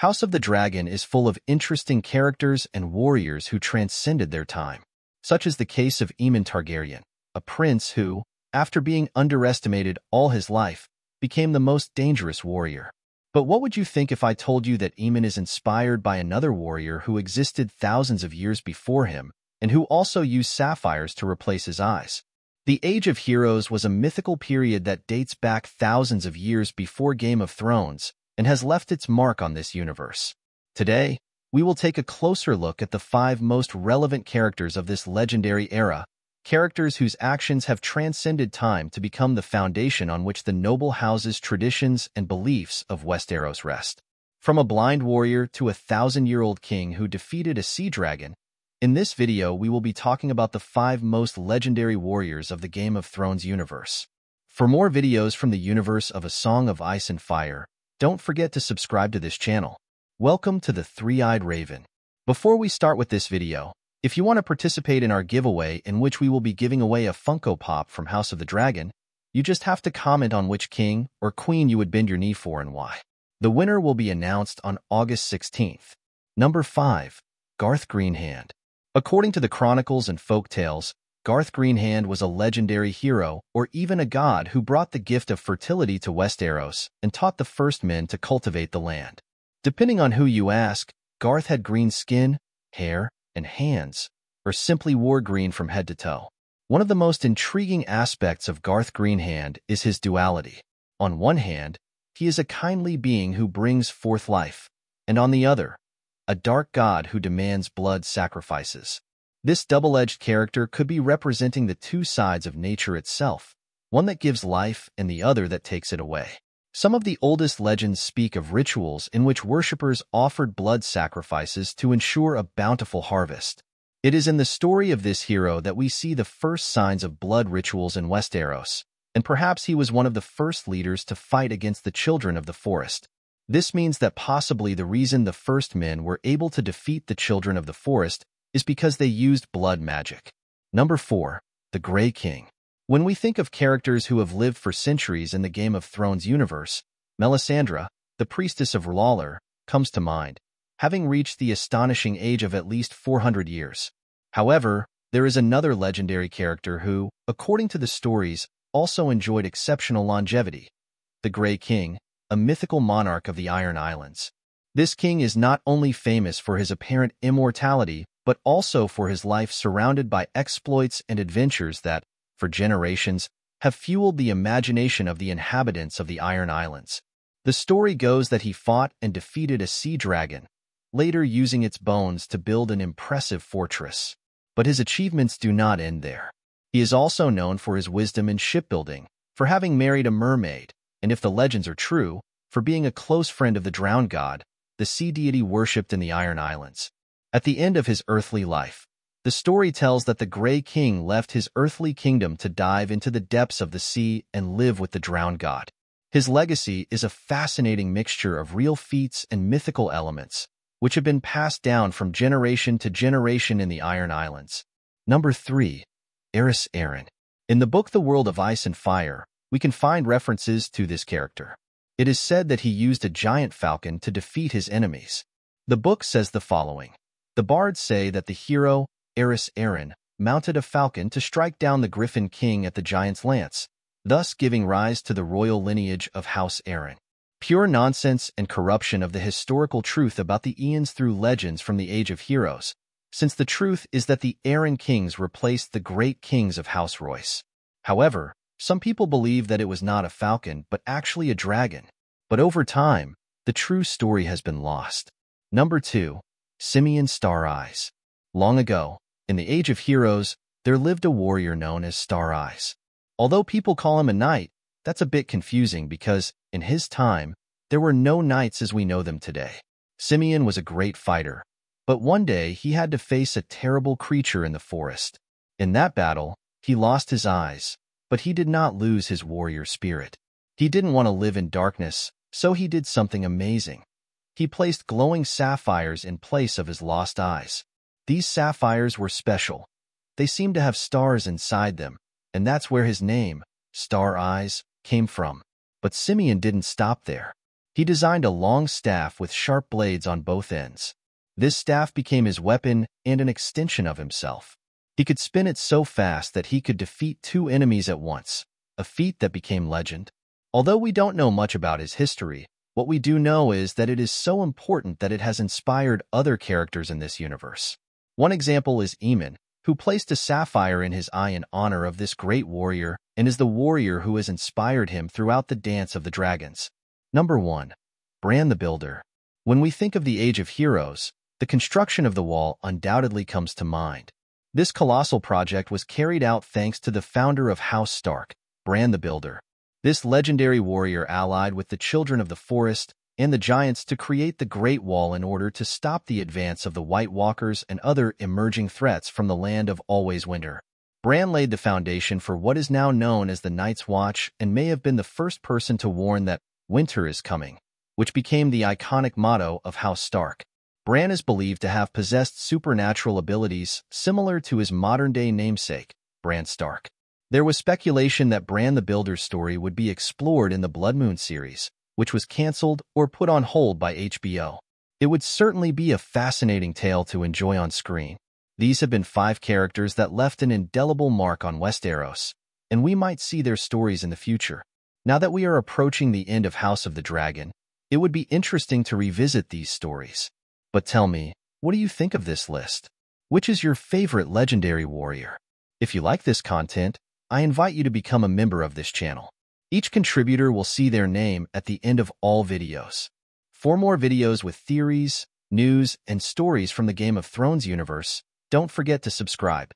House of the Dragon is full of interesting characters and warriors who transcended their time, such as the case of Aemond Targaryen, a prince who, after being underestimated all his life, became the most dangerous warrior. But what would you think if I told you that Aemond is inspired by another warrior who existed thousands of years before him and who also used sapphires to replace his eyes? The Age of Heroes was a mythical period that dates back thousands of years before Game of Thrones and has left its mark on this universe. Today, we will take a closer look at the 5 most relevant characters of this legendary era, characters whose actions have transcended time to become the foundation on which the noble houses' traditions and beliefs of Westeros rest. From a blind warrior to a 1,000-year-old king who defeated a sea dragon, in this video we will be talking about the 5 most legendary warriors of the Game of Thrones universe. For more videos from the universe of A Song of Ice and Fire, don't forget to subscribe to this channel. Welcome to the Three-Eyed Raven. Before we start with this video, if you want to participate in our giveaway in which we will be giving away a Funko Pop from House of the Dragon, you just have to comment on which king or queen you would bend your knee for and why. The winner will be announced on August 16th. Number 5. Garth Greenhand. According to the chronicles and folk tales, Garth Greenhand was a legendary hero or even a god who brought the gift of fertility to Westeros and taught the first men to cultivate the land. Depending on who you ask, Garth had green skin, hair, and hands, or simply wore green from head to toe. One of the most intriguing aspects of Garth Greenhand is his duality. On one hand, he is a kindly being who brings forth life, and on the other, a dark god who demands blood sacrifices. This double-edged character could be representing the 2 sides of nature itself, one that gives life and the other that takes it away. Some of the oldest legends speak of rituals in which worshippers offered blood sacrifices to ensure a bountiful harvest. It is in the story of this hero that we see the first signs of blood rituals in Westeros, and perhaps he was one of the first leaders to fight against the children of the forest. This means that possibly the reason the first men were able to defeat the children of the forest is because they used blood magic. Number 4. The Grey King. When we think of characters who have lived for centuries in the Game of Thrones universe, Melisandre, the priestess of R'hllor, comes to mind, having reached the astonishing age of at least 400 years. However, there is another legendary character who, according to the stories, also enjoyed exceptional longevity: the Grey King, a mythical monarch of the Iron Islands. This king is not only famous for his apparent immortality, but also for his life surrounded by exploits and adventures that, for generations, have fueled the imagination of the inhabitants of the Iron Islands. The story goes that he fought and defeated a sea dragon, later using its bones to build an impressive fortress. But his achievements do not end there. He is also known for his wisdom in shipbuilding, for having married a mermaid, and if the legends are true, for being a close friend of the drowned god, the sea deity worshipped in the Iron Islands. At the end of his earthly life, the story tells that the Grey King left his earthly kingdom to dive into the depths of the sea and live with the drowned god. His legacy is a fascinating mixture of real feats and mythical elements, which have been passed down from generation to generation in the Iron Islands. Number 3. Aerys Arryn. In the book The World of Ice and Fire, we can find references to this character. It is said that he used a giant falcon to defeat his enemies. The book says the following: the bards say that the hero, Aerys Arryn, mounted a falcon to strike down the Griffin King at the Giant's Lance, thus giving rise to the royal lineage of House Arryn. Pure nonsense and corruption of the historical truth about the eons through legends from the Age of Heroes, since the truth is that the Arryn kings replaced the great kings of House Royce. However, some people believe that it was not a falcon but actually a dragon. But over time, the true story has been lost. Number 2. Symeon Star Eyes. Long ago, in the Age of Heroes, there lived a warrior known as Star Eyes. Although people call him a knight, that's a bit confusing because, in his time, there were no knights as we know them today. Symeon was a great fighter, but one day he had to face a terrible creature in the forest. In that battle, he lost his eyes, but he did not lose his warrior spirit. He didn't want to live in darkness, so he did something amazing. He placed glowing sapphires in place of his lost eyes. These sapphires were special. They seemed to have stars inside them, and that's where his name, Star Eyes, came from. But Symeon didn't stop there. He designed a long staff with sharp blades on both ends. This staff became his weapon and an extension of himself. He could spin it so fast that he could defeat 2 enemies at once, a feat that became legend. Although we don't know much about his history, what we do know is that it is so important that it has inspired other characters in this universe. One example is Aemond, who placed a sapphire in his eye in honor of this great warrior and is the warrior who has inspired him throughout the Dance of the Dragons. Number 1. Bran the Builder. When we think of the Age of Heroes, the construction of the wall undoubtedly comes to mind. This colossal project was carried out thanks to the founder of House Stark, Bran the Builder. This legendary warrior allied with the children of the forest and the giants to create the Great Wall in order to stop the advance of the White Walkers and other emerging threats from the land of always winter. Bran laid the foundation for what is now known as the Night's Watch and may have been the first person to warn that winter is coming, which became the iconic motto of House Stark. Bran is believed to have possessed supernatural abilities similar to his modern-day namesake, Bran Stark. There was speculation that Bran the Builder's story would be explored in the Blood Moon series, which was cancelled or put on hold by HBO. It would certainly be a fascinating tale to enjoy on screen. These have been 5 characters that left an indelible mark on Westeros, and we might see their stories in the future. Now that we are approaching the end of House of the Dragon, it would be interesting to revisit these stories. But tell me, what do you think of this list? Which is your favorite legendary warrior? If you like this content, I invite you to become a member of this channel. Each contributor will see their name at the end of all videos. For more videos with theories, news, and stories from the Game of Thrones universe, don't forget to subscribe.